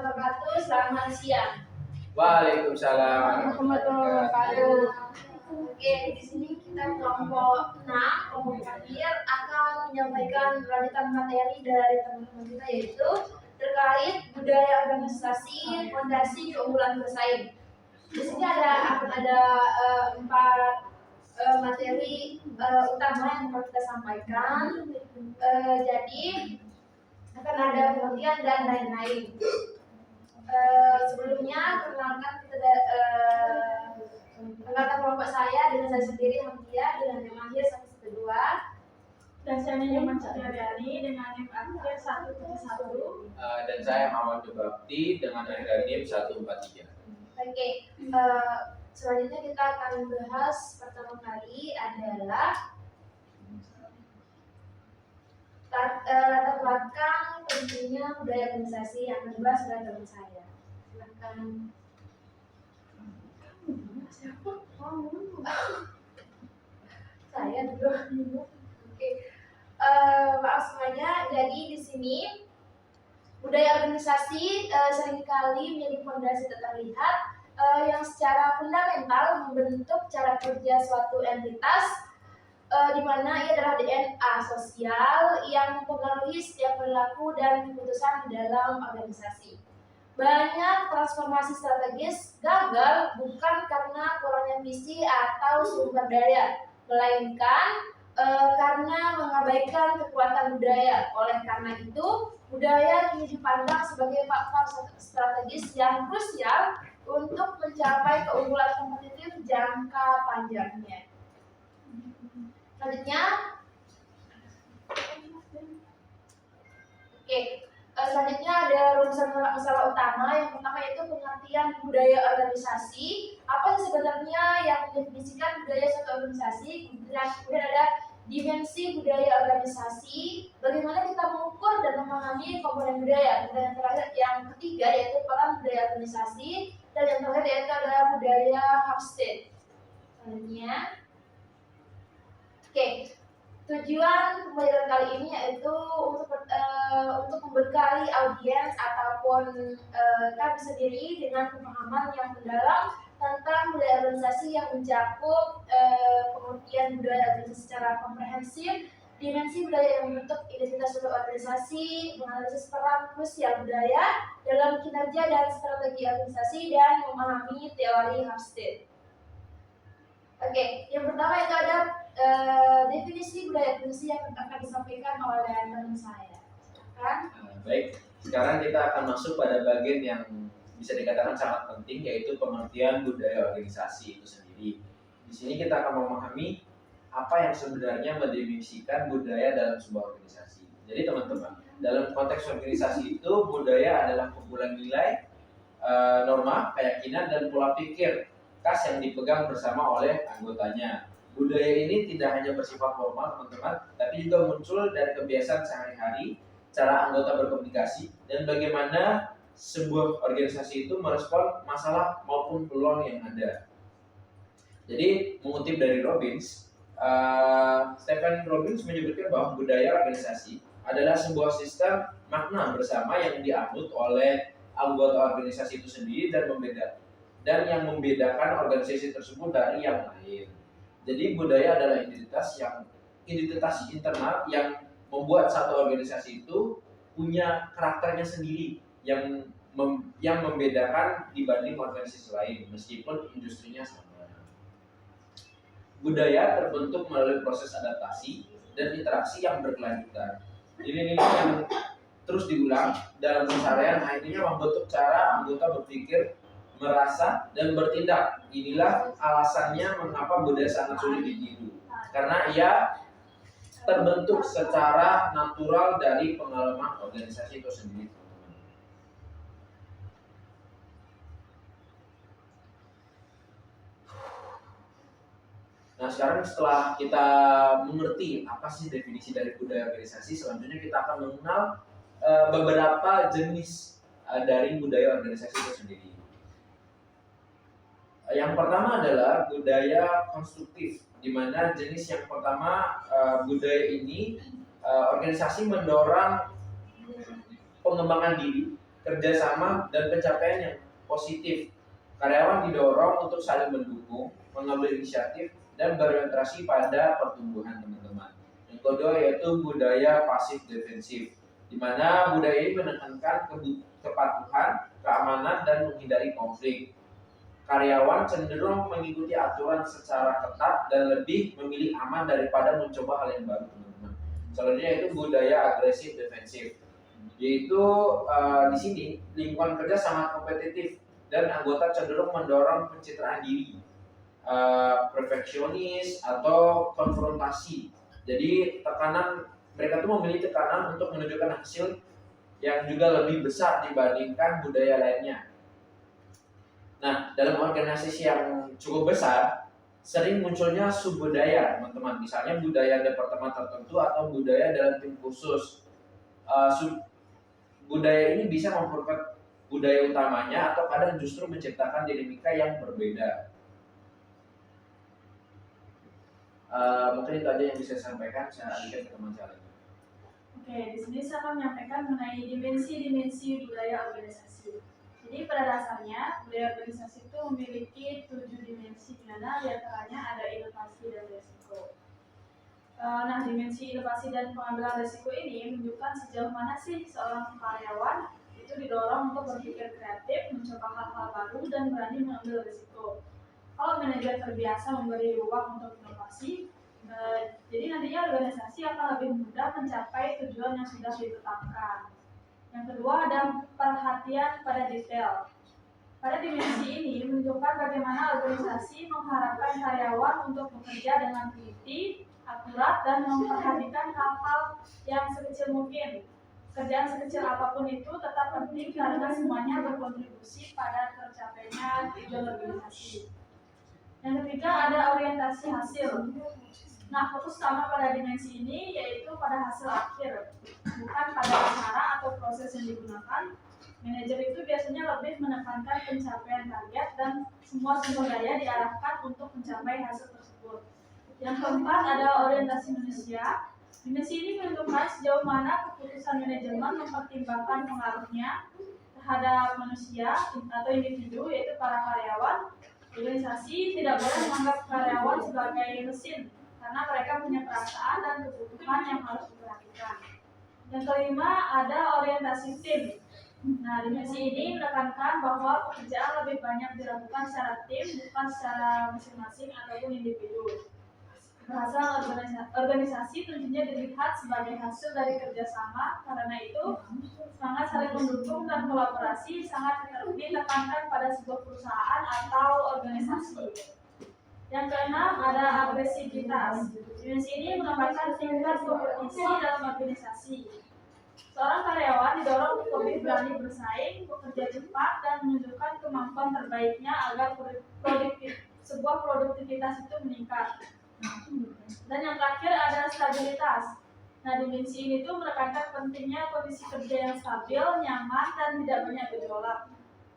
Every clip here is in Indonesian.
wabarakatuh. Selamat siang. Waalaikumsalam warahmatullahi wabarakatuh. Oke, di sini kita kelompok 6, kelompok terakhir akan menyampaikan lanjutan materi dari teman-teman kita, yaitu terkait budaya organisasi, fondasi keunggulan bersaing. Di sini akan ada 4 materi utama yang akan kita sampaikan. Jadi akan ada pengertian dan lain-lain. Sebelumnya perkenalkan kita anggota kelompok saya dengan saya sendiri Hamdia dengan NIM akhir 112 dan saya Nyoman Cahyani dengan NIM akhir 171 dan saya Muhammad Bakti dengan NIM 143. Oke, selanjutnya kita akan bahas pertama kali adalah latar belakang pentingnya budaya organisasi yang kedua sudah teman saya. Silakan. Siapa? Saya dulu. Oke. Maaf semuanya. Jadi di sini budaya organisasi seringkali menjadi fondasi tak terlihat yang secara fundamental membentuk cara kerja suatu entitas, di mana ia adalah DNA sosial yang mempengaruhi setiap perilaku dan keputusan di dalam organisasi. Banyak transformasi strategis gagal bukan karena kurangnya visi atau sumber daya, melainkan karena mengabaikan kekuatan budaya. Oleh karena itu, budaya kini dipandang sebagai faktor strategis yang krusial untuk mencapai keunggulan kompetitif jangka panjangnya. Selanjutnya, selanjutnya ada rumusan masalah utama. Yang pertama yaitu pengertian budaya organisasi. Apa sih sebenarnya yang mendefinisikan budaya suatu organisasi? Kemudian ada dimensi budaya organisasi. Bagaimana kita mengukur dan memahami komponen budaya. Kemudian yang terakhir, yang ketiga yaitu peran budaya organisasi. Dan yang terakhir yaitu adalah budaya Hofstede. Selanjutnya. Tujuan pembelajaran kali ini yaitu untuk membekali audiens ataupun kami sendiri dengan pemahaman yang mendalam tentang budaya organisasi yang mencakup pengertian budaya organisasi secara komprehensif, dimensi budaya yang membentuk identitas suatu organisasi, menganalisis peran krusial budaya dalam kinerja dan strategi organisasi, dan memahami teori Hofstede. Yang pertama itu ada definisi budaya organisasi yang akan disampaikan oleh teman saya. Baik, sekarang kita akan masuk pada bagian yang bisa dikatakan sangat penting, yaitu pengertian budaya organisasi itu sendiri. Di sini kita akan memahami apa yang sebenarnya mendefinisikan budaya dalam sebuah organisasi. Jadi teman-teman, dalam konteks organisasi itu budaya adalah kumpulan nilai, norma, keyakinan, dan pola pikir khas yang dipegang bersama oleh anggotanya. Budaya ini tidak hanya bersifat formal, teman-teman, tapi juga muncul dari kebiasaan sehari-hari, cara anggota berkomunikasi, dan bagaimana sebuah organisasi itu merespon masalah maupun peluang yang ada. Jadi, mengutip dari Robbins, Stephen Robbins menyebutkan bahwa budaya organisasi adalah sebuah sistem makna bersama yang dianut oleh anggota organisasi itu sendiri dan yang membedakan organisasi tersebut dari yang lain. Jadi budaya adalah identitas internal yang membuat satu organisasi itu punya karakternya sendiri yang membedakan dibanding organisasi lain meskipun industrinya sama. Budaya terbentuk melalui proses adaptasi dan interaksi yang berkelanjutan. Ini yang terus diulang dalam keseharian, akhirnya membentuk cara anggota berpikir, merasa, dan bertindak. Inilah alasannya mengapa budaya sangat sulit ditiru, karena ia terbentuk secara natural dari pengalaman organisasi itu sendiri. Nah, sekarang setelah kita mengerti apa sih definisi dari budaya organisasi, selanjutnya kita akan mengenal beberapa jenis dari budaya organisasi itu sendiri. Yang pertama adalah budaya konstruktif, di mana jenis yang pertama, budaya ini organisasi mendorong pengembangan diri kerjasama dan pencapaian yang positif. Karyawan didorong untuk saling mendukung, mengambil inisiatif, dan berorientasi pada pertumbuhan teman-teman. Yang kedua yaitu budaya pasif defensif, di mana budaya ini menekankan kepatuhan, keamanan, dan menghindari konflik. Karyawan cenderung mengikuti aturan secara ketat dan lebih memilih aman daripada mencoba hal yang baru, teman-teman. Selanjutnya itu budaya agresif defensif, yaitu di sini lingkungan kerja sangat kompetitif dan anggota cenderung mendorong pencitraan diri, perfeksionis atau konfrontasi. Jadi mereka tuh memilih tekanan untuk menunjukkan hasil yang juga lebih besar dibandingkan budaya lainnya. Nah, dalam organisasi yang cukup besar, sering munculnya subbudaya, teman-teman. Misalnya budaya departemen tertentu atau budaya dalam tim khusus. Budaya ini bisa memperkuat budaya utamanya atau kadang justru menciptakan dinamika yang berbeda. Mungkin itu aja yang bisa saya sampaikan. Saya alihkan ke teman saya lagi. Oke, di sini saya akan menyampaikan mengenai dimensi-dimensi budaya organisasi. Jadi pada dasarnya budaya organisasi itu memiliki 7 dimensi, di mana diantaranya ada inovasi dan resiko. Nah, dimensi inovasi dan pengambilan resiko ini menunjukkan sejauh mana sih seorang karyawan itu didorong untuk berpikir kreatif, mencoba hal-hal baru, dan berani mengambil resiko. Kalau manajer terbiasa memberi ruang untuk inovasi, jadi nantinya organisasi akan lebih mudah mencapai tujuan yang sudah ditetapkan. Yang kedua ada perhatian pada detail. Pada dimensi ini menunjukkan bagaimana organisasi mengharapkan karyawan untuk bekerja dengan teliti, akurat, dan memperhatikan hal-hal yang sekecil mungkin. Kerjaan sekecil apapun itu tetap penting karena semuanya berkontribusi pada tercapainya tujuan organisasi. Yang ketiga ada orientasi hasil. Nah, fokus utama pada dimensi ini yaitu pada hasil akhir, bukan pada cara atau proses yang digunakan. Manajer itu biasanya lebih menekankan pencapaian target dan semua sumber daya diarahkan untuk mencapai hasil tersebut. Yang keempat ada orientasi manusia. Dimensi ini menentukan sejauh mana keputusan manajemen mempertimbangkan pengaruhnya terhadap manusia atau individu, yaitu para karyawan. Organisasi tidak boleh menganggap karyawan sebagai mesin, karena mereka punya perasaan dan kebutuhan yang harus diperhatikan. Yang kelima ada orientasi tim. Nah, dimensi ini menekankan bahwa pekerjaan lebih banyak dilakukan secara tim, bukan secara masing-masing ataupun individu. Bahasa organisasi tentunya dilihat sebagai hasil dari kerjasama, karena itu semangat saling mendukung dan kolaborasi sangat ditekankan pada sebuah perusahaan atau organisasi. Yang keenam ada agresivitas. Dimensi ini menambahkan tingkat kompetisi dalam organisasi. Seorang karyawan didorong untuk lebih berani bersaing, bekerja cepat, dan menunjukkan kemampuan terbaiknya agar sebuah produktivitas itu meningkat. Dan yang terakhir ada stabilitas. Nah, dimensi ini tuh menekankan pentingnya kondisi kerja yang stabil, nyaman, dan tidak banyak gejolak.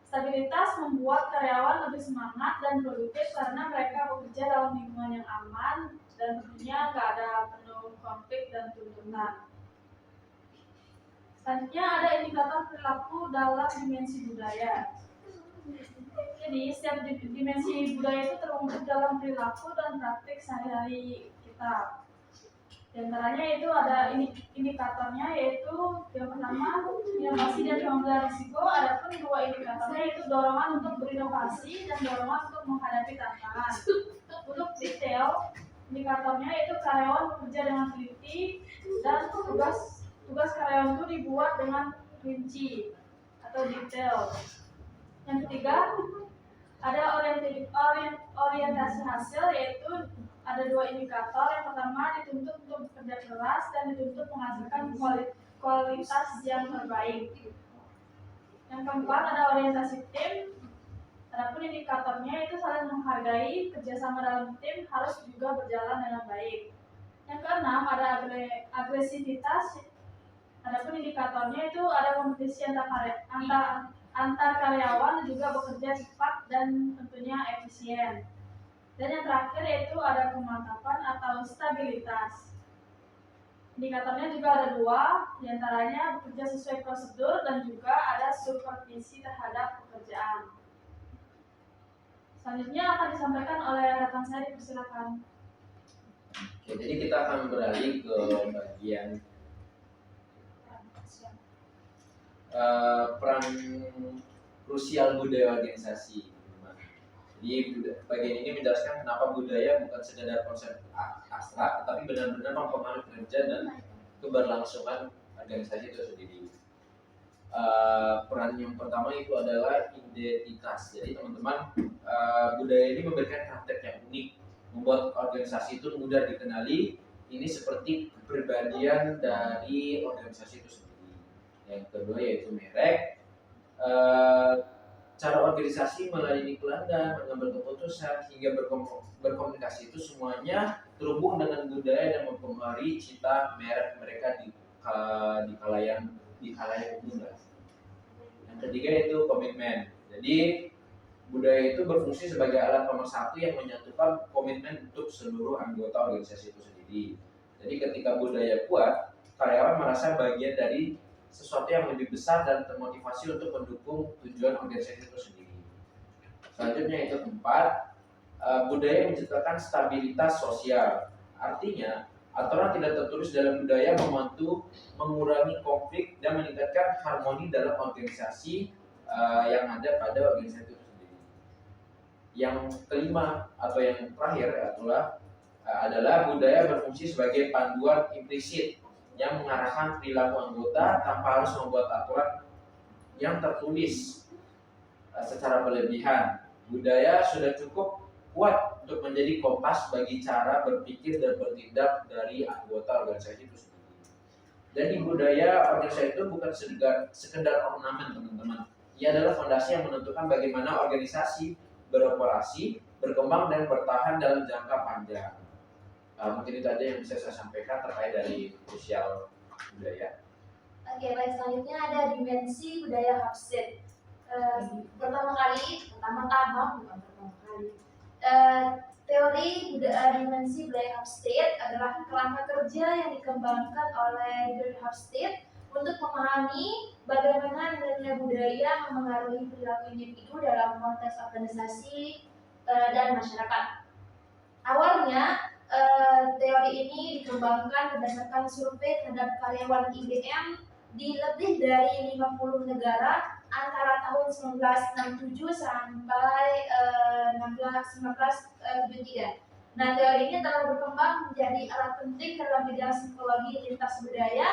Stabilitas membuat karyawan lebih semangat dan produktif karena mereka bekerja dalam lingkungan yang aman dan tentunya nggak ada penuh konflik dan tuntutan. Selanjutnya ada indikator perilaku dalam dimensi budaya. Jadi setiap dimensi budaya itu terwujud dalam perilaku dan praktik sehari-hari kita. Di antaranya itu ada indikatornya, yaitu yang pertama inovasi dan pengambilan risiko. Adapun dua indikatornya itu dorongan untuk berinovasi dan dorongan untuk menghadapi tantangan. Untuk detail, indikatornya itu karyawan bekerja dengan teliti dan tugas karyawan itu dibuat dengan rinci atau detail. Yang ketiga ada orientasi hasil, yaitu ada dua indikator. Yang pertama dituntut untuk bekerja keras dan dituntut menghasilkan kualitas yang terbaik. Yang keempat ada orientasi tim. Adapun indikatornya itu saling menghargai, kerjasama dalam tim harus juga berjalan dengan baik. Yang keenam ada agresivitas. Adapun indikatornya itu ada kompetisi antar karyawan dan juga bekerja cepat dan tentunya efisien. Dan yang terakhir yaitu ada kemantapan atau stabilitas. Indikatornya juga ada dua, diantaranya bekerja sesuai prosedur dan juga ada supervisi terhadap pekerjaan. Selanjutnya akan disampaikan oleh rekan saya, dipersilakan. Oke, jadi kita akan beralih ke bagian peran krusial budaya organisasi. Jadi bagian ini menjelaskan kenapa budaya bukan sekedar konsep abstrak, tetapi benar-benar mempengaruhi kerja dan keberlangsungan organisasi itu sendiri. Peran yang pertama itu adalah identitas. Jadi teman-teman, budaya ini memberikan karakter yang unik, membuat organisasi itu mudah dikenali. Ini seperti kepribadian dari organisasi itu sendiri. Yang kedua yaitu merek. Cara organisasi melayani pelanggan, mengambil keputusan, hingga berkomunikasi itu semuanya terhubung dengan budaya dan mempengaruhi cita merek mereka di khalayak umum. Yang ketiga itu komitmen. Jadi budaya itu berfungsi sebagai alat pemersatu yang menyatukan komitmen untuk seluruh anggota organisasi itu sendiri. Jadi ketika budaya kuat, karyawan merasa bagian dari sesuatu yang lebih besar dan termotivasi untuk mendukung tujuan organisasi itu sendiri. Selanjutnya itu keempat, budaya menciptakan stabilitas sosial. Artinya, aturan tidak tertulis dalam budaya membantu mengurangi konflik dan meningkatkan harmoni dalam organisasi yang ada pada organisasi itu sendiri. Yang kelima atau yang terakhir adalah budaya berfungsi sebagai panduan implisit yang mengarahkan perilaku anggota tanpa harus membuat aturan yang tertulis secara berlebihan. Budaya sudah cukup kuat untuk menjadi kompas bagi cara berpikir dan bertindak dari anggota organisasi itu sendiri. Jadi budaya organisasi itu bukan sekedar ornamen, teman-teman. Ia adalah fondasi yang menentukan bagaimana organisasi beroperasi, berkembang dan bertahan dalam jangka panjang. Mungkin itu aja yang bisa saya sampaikan terkait dari krusial budaya. Oke, baik, selanjutnya ada dimensi budaya Hofstede. Teori dimensi budaya Hofstede adalah kerangka kerja yang dikembangkan oleh Gerd Hofstede untuk memahami bagaimana nilai budaya mempengaruhi perilaku individu dalam konteks organisasi dan masyarakat. Awalnya, teori ini dikembangkan berdasarkan survei terhadap karyawan IBM di lebih dari 50 negara antara tahun 1967 sampai 1973. Nah, teori ini telah berkembang menjadi alat penting dalam bidang psikologi lintas budaya,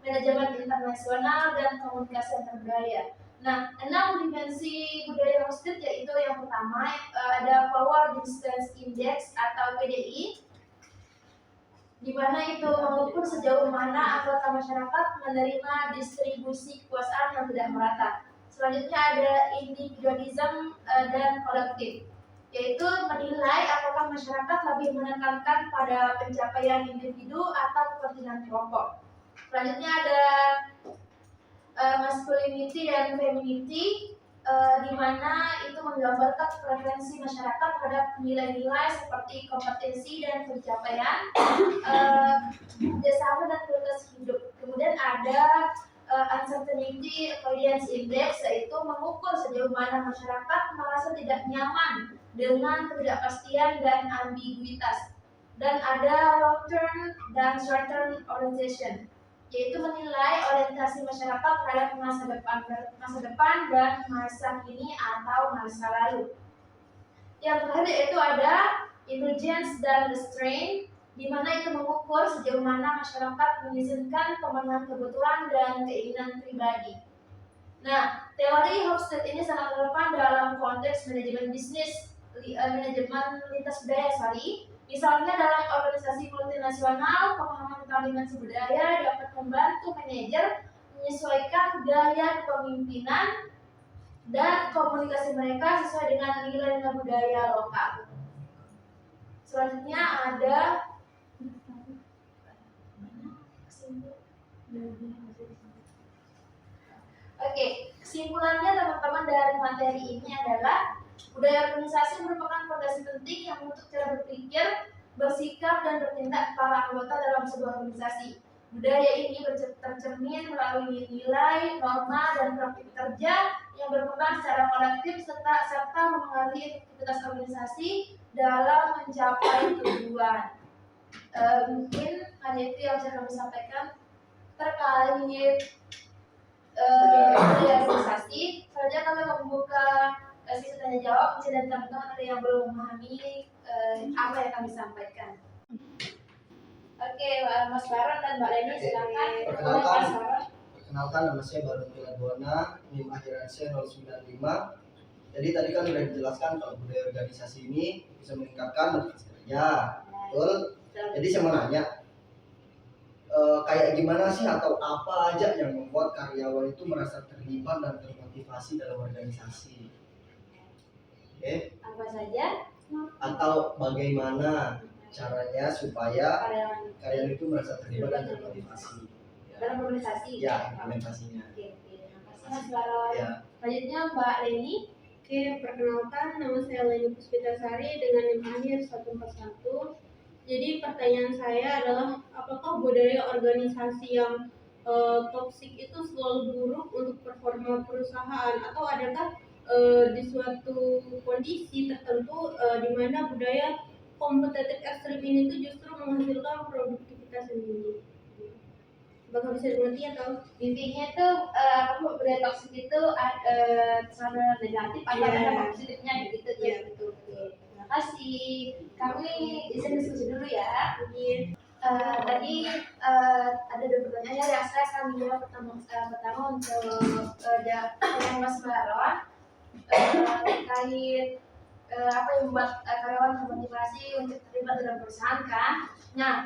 manajemen internasional, dan komunikasi antar budaya. Nah, 6 dimensi budaya Hofstede yaitu yang pertama ada Power Distance Index atau PDI, di mana itu mengukur sejauh mana anggota masyarakat menerima distribusi kekuasaan yang tidak merata. Selanjutnya ada individualism dan kolektif, yaitu menilai apakah masyarakat lebih menekankan pada pencapaian individu atau kepentingan kelompok. Selanjutnya ada masculinity dan femininity, di mana itu menggambarkan preferensi masyarakat terhadap nilai-nilai seperti kompetensi dan pencapaian, kerjasama dan kualitas hidup. Kemudian ada uncertainty avoidance index, yaitu mengukur sejauh mana masyarakat merasa tidak nyaman dengan ketidakpastian dan ambiguitas. Dan ada long term dan short term orientation, yaitu menilai orientasi masyarakat terhadap masa depan dan masa kini atau masa lalu. Yang terakhir itu ada indulgence dan restraint, di mana itu mengukur sejauh mana masyarakat mengizinkan pemenuhan kebutuhan dan keinginan pribadi. Nah, teori Hofstede ini sangat relevan dalam konteks manajemen bisnis, manajemen lintas budaya, Misalnya dalam organisasi multinasional, pemahaman tentang dimensi budaya dapat membantu manajer menyesuaikan gaya kepemimpinan dan komunikasi mereka sesuai dengan nilai-nilai budaya lokal. Selanjutnya ada kesimpulannya teman-teman dari materi ini adalah budaya organisasi merupakan fondasi penting yang membentuk cara berpikir, bersikap, dan bertindak para anggota dalam sebuah organisasi. Budaya ini tercermin melalui nilai, norma, dan praktik kerja yang berkembang secara kolektif serta mempengaruhi aktivitas organisasi dalam mencapai tujuan. Mungkin hanya itu yang bisa kami sampaikan terkait budaya organisasi. Selanjutnya kami membuka sesi tanya jawab. Jika teman-teman ada yang belum memahami apa yang kami sampaikan. Oke, Mas Baron dan Mbak Leni silakan. Perkenalkan, nama saya Baron Piladwana, NIM akhiran saya 095. Jadi tadi kan sudah dijelaskan kalau budaya organisasi ini bisa meningkatkan motivasi kerja, betul? Jadi saya mau nanya, kayak gimana sih atau apa aja yang membuat karyawan itu merasa terlibat dan termotivasi dalam organisasi? Oke? Apa saja? Atau bagaimana caranya supaya Karyawan karyawan itu merasa terlibat dan termotivasi? dalam organisasi. Ya, implementasinya. Oke, terima kasih Mas Baron. Ya. Selanjutnya Mbak Leni. Oke, perkenalkan, nama saya Leni Puspitasari dengan NIM akhir 141. Jadi pertanyaan saya adalah, apakah budaya organisasi yang toksik itu selalu buruk untuk performa perusahaan, atau adakah di suatu kondisi tertentu di mana budaya kompetitif ekstrim ini tuh justru menghasilkan produktivitas sendiri? Bakal bisa dimengerti atau? Intinya tuh budaya toksik itu sama negatif atau ada positifnya gitu ya. Gitu. Terima kasih. Kami izin diskusi dulu ya. Tadi ada dua pertanyaan yang saya akan jawab pertama untuk yang Mas Baron terkait apa yang membuat karyawan termotivasi untuk terlibat dalam perusahaan kan. Nah,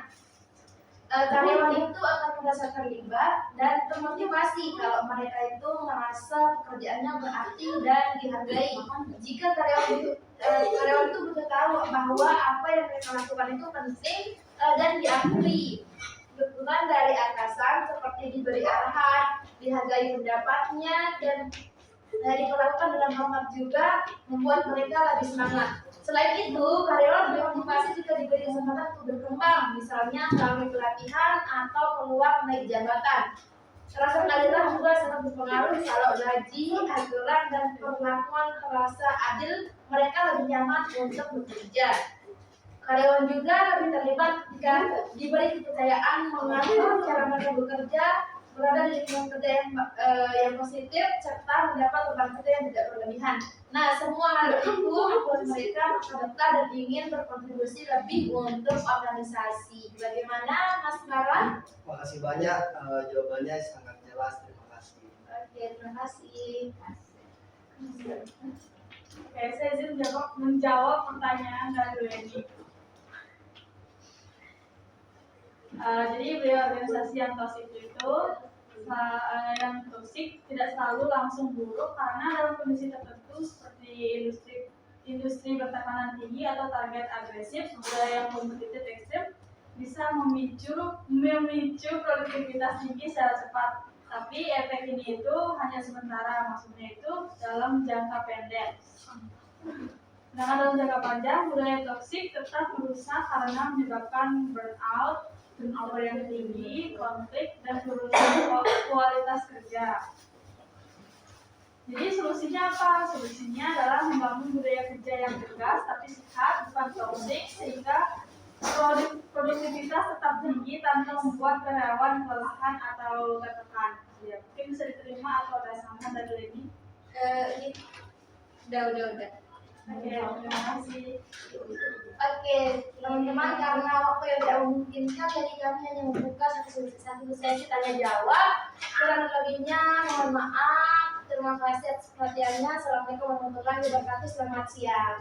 karyawan itu akan merasa terlibat dan termotivasi kalau mereka itu merasa pekerjaannya berarti dan dihargai. Jika karyawan itu bisa tahu bahwa apa yang mereka lakukan itu penting dan diakui, dukungan dari atasan seperti diberi arahan, dihargai pendapatnya, dan diperlakukan dengan hormat juga membuat mereka lebih semangat. Selain itu, karyawan lebih motivasi jika diberi kesempatan untuk berkembang, misalnya melalui pelatihan atau peluang naik jabatan. Rasa keadilan juga sangat berpengaruh. Kalau gaji, aturan, dan perlakuan terasa adil, mereka lebih nyaman untuk bekerja. Karyawan juga lebih terlibat jika diberi kepercayaan mengatur cara mereka bekerja, berada di lingkungan kerja yang positif, serta mendapat beban kerja yang tidak berlebihan. Nah, semua hal itu membuat mereka betah dan ingin berkontribusi lebih untuk organisasi. Bagaimana, Mas Baron? Terima kasih banyak, jawabannya sangat jelas. Terima kasih. Oke, terima kasih. Oke, saya izin menjawab pertanyaan dari Leni. Jadi budaya organisasi yang toksik itu yang toksik tidak selalu langsung buruk, karena dalam kondisi tertentu seperti industri bertekanan tinggi atau target agresif, budaya yang kompetitif ekstrim bisa memicu produktivitas tinggi secara cepat. Tapi efek ini itu hanya sementara, maksudnya itu dalam jangka pendek. Sedangkan dalam jangka panjang, budaya toksik tetap merusak karena menyebabkan burnout, turnover yang tinggi, konflik, dan penurunan kualitas kerja. Jadi solusinya apa? Solusinya adalah membangun budaya kerja yang tegas tapi sehat, bukan toksik, sehingga produktivitas tetap tinggi tanpa membuat karyawan kelelahan atau tertekan. Ya, mungkin bisa diterima atau ada saran dari ini? Udah. Oke, terima kasih. Oke, teman-teman, karena waktu yang tidak memungkinkan, jadi kami hanya membuka satu sesi tanya jawab. Kurang lebihnya, mohon maaf. Terima kasih atas perhatiannya. Assalamualaikum warahmatullahi wabarakatuh. Selamat siang.